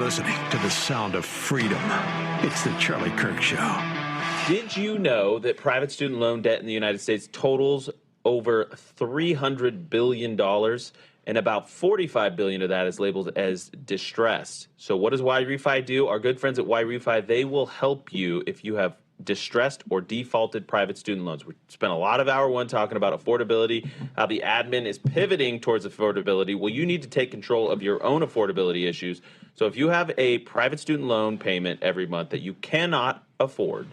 Listening to the sound of freedom. It's the Charlie Kirk Show. Did you know that private student loan debt in the United States totals over $300 billion, and about $45 billion of that is labeled as distressed? So what does Refy do? Our good friends at Refy, they will help you if you have distressed or defaulted private student loans. We spent a lot of hour one talking about affordability, how the admin is pivoting towards affordability. Well, you need to take control of your own affordability issues. So if you have a private student loan payment every month that you cannot afford,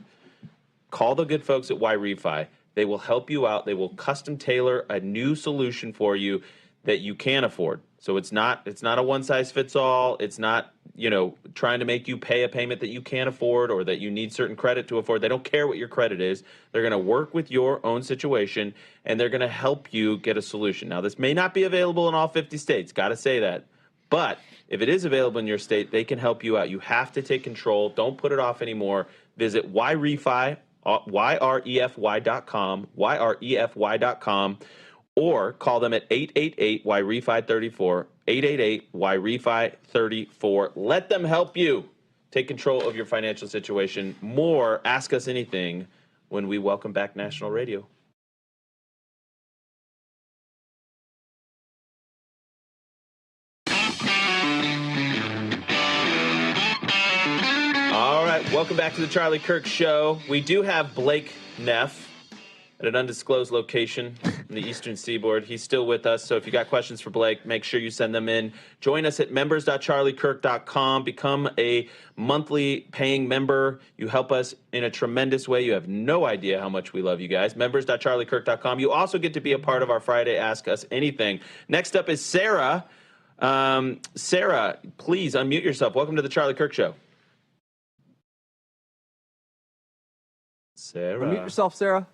call the good folks at Refy. They will help you out. They will custom tailor a new solution for you that you can afford. So it's not a one size fits all. It's not, trying to make you pay a payment that you can't afford or that you need certain credit to afford. They don't care what your credit is. They're going to work with your own situation, and they're going to help you get a solution. Now, this may not be available in all 50 states. Got to say that. But if it is available in your state, they can help you out. You have to take control. Don't put it off anymore. Visit Refy, YREFY.com, YREFY.com, or call them at 888-YREFY34, 888-YREFY34. Let them help you take control of your financial situation. More, ask us anything when we welcome back National Radio. All right, welcome back to the Charlie Kirk Show. We do have Blake Neff at an undisclosed location in the Eastern Seaboard. He's still with us, so if you got questions for Blake, make sure you send them in. Join us at members.charliekirk.com. Become a monthly paying member. You help us in a tremendous way. You have no idea how much we love you guys. Members.charliekirk.com. You also get to be a part of our Friday Ask Us Anything. Next up is Sarah. Sarah, please unmute yourself. Welcome to the Charlie Kirk Show. Sarah. Unmute yourself, Sarah.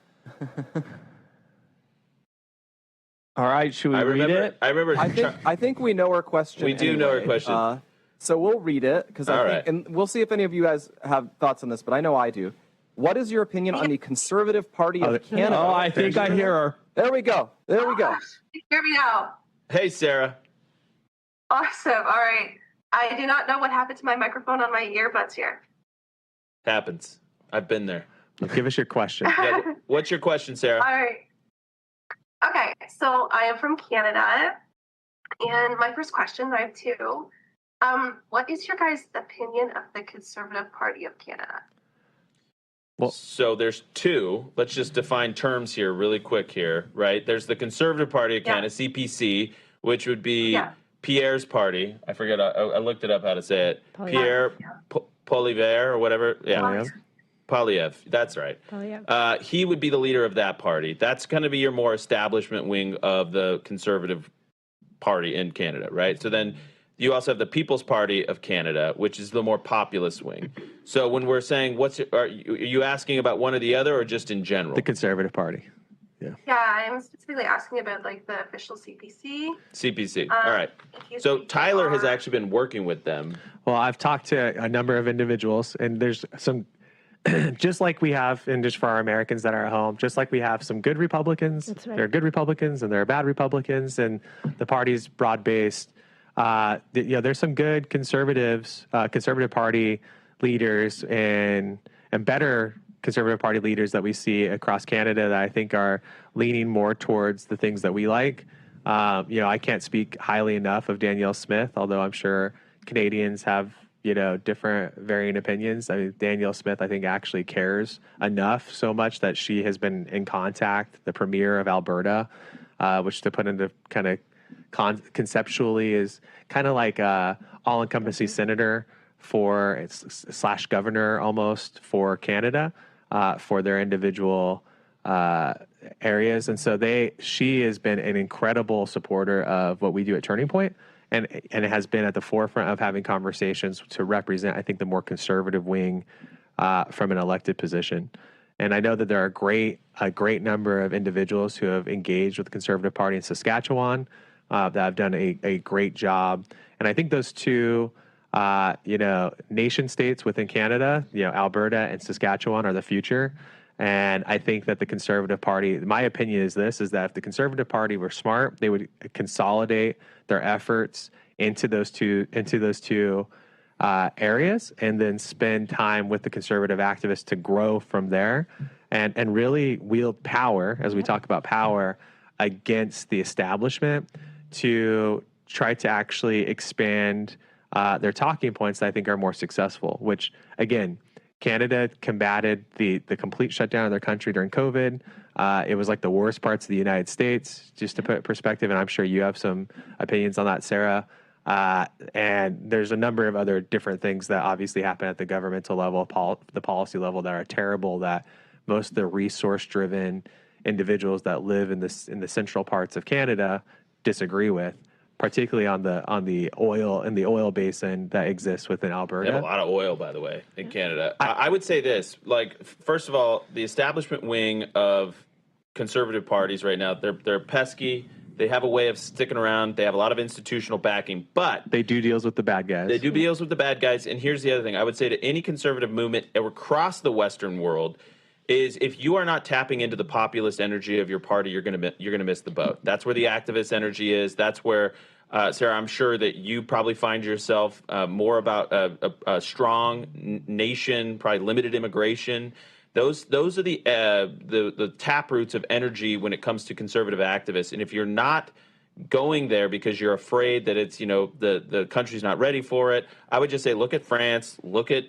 All right, should we read it? I think we know our question. We do know our question. So we'll read it because and we'll see if any of you guys have thoughts on this, but I know I do. What is your opinion on the Conservative Party of Canada? Oh, I think I hear her. There we go. There we go. Hear me now. Hey, Sarah. Awesome. All right. I do not know what happened to my microphone on my earbuds here. Happens. I've been there. Give us your question. Yeah, what's your question, Sarah? All right. Okay, so I am from Canada, and my first question, I have two. What is your guys' opinion of the Conservative Party of Canada? Well, so there's two. Let's just define terms here really quick here, right? There's the Conservative Party of Canada, CPC, which would be Pierre's party. I forget. I looked it up how to say it. Pierre Poilievre or whatever. Yeah. Poilievre, that's right. He would be the leader of that party. That's going to be your more establishment wing of the Conservative Party in Canada, right? So then you also have the People's Party of Canada, which is the more populist wing. So when we're saying, are you asking about one or the other, or just in general? The Conservative Party. Yeah, I'm specifically asking about like the official CPC. CPC. All right. So Tyler has actually been working with them. Well, I've talked to a number of individuals, and there's some. Just like we have, and just for our Americans that are at home, just like we have some good Republicans, there are good Republicans and there are bad Republicans, and the party's broad-based. There's some good conservatives, Conservative Party leaders, and better Conservative Party leaders that we see across Canada that I think are leaning more towards the things that we like. I can't speak highly enough of Danielle Smith, although I'm sure Canadians have different varying opinions. I mean, Danielle Smith, I think, actually cares enough so much that she has been in contact, the premier of Alberta, which to put into kind of conceptually is kind of like a all-encompassing senator / governor almost for Canada, for their individual areas. And so she has been an incredible supporter of what we do at Turning Point. And it has been at the forefront of having conversations to represent, I think, the more conservative wing from an elected position. And I know that there are a great number of individuals who have engaged with the Conservative Party in Saskatchewan that have done a great job. And I think those two, nation states within Canada, Alberta and Saskatchewan, are the future. And I think that the Conservative Party, my opinion is that if the Conservative Party were smart, they would consolidate their efforts into those two areas and then spend time with the conservative activists to grow from there and really wield power, as we talk about power, against the establishment to try to actually expand their talking points that I think are more successful, which, again, Canada combated the complete shutdown of their country during COVID. It was like the worst parts of the United States, just to put it in perspective, and I'm sure you have some opinions on that, Sarah. And there's a number of other different things that obviously happen at the governmental level, the policy level, that are terrible, that most of the resource-driven individuals that live in the central parts of Canada disagree with, particularly on the oil basin that exists within Alberta. They have a lot of oil, by the way, in Canada. I would say this, like, first of all, the establishment wing of conservative parties right now, they're pesky. They have a way of sticking around. They have a lot of institutional backing, but they do deals with the bad guys. They do deals with the bad guys. And here's the other thing I would say to any conservative movement across the Western world is if you are not tapping into the populist energy of your party, you're going to miss the boat. That's where the activist energy is. That's where, Sarah, I'm sure that you probably find yourself more about a strong nation, probably limited immigration. Those are the taproots of energy when it comes to conservative activists. And if you're not going there because you're afraid that it's, the country's not ready for it, I would just say look at France, look at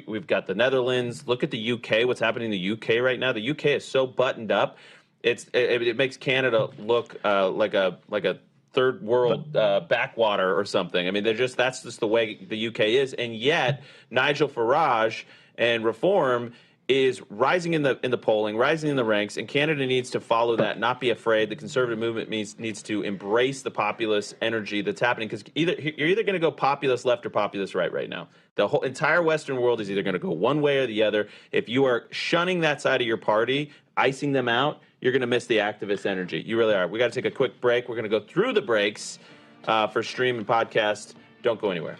we've got the Netherlands, look at the UK, what's happening in the UK right now. The UK is so buttoned up. It makes Canada look like a third world backwater or something. I mean, that's just the way the UK is. And yet Nigel Farage and Reform is rising in the polling, rising in the ranks, and Canada needs to follow that, not be afraid. The conservative movement needs to embrace the populist energy that's happening, because you're either going to go populist left or populist right now. The whole entire Western world is either going to go one way or the other. If you are shunning that side of your party, icing them out, you're going to miss the activist energy. You really are. We got to take a quick break. We're going to go through the breaks for stream and podcast. Don't go anywhere.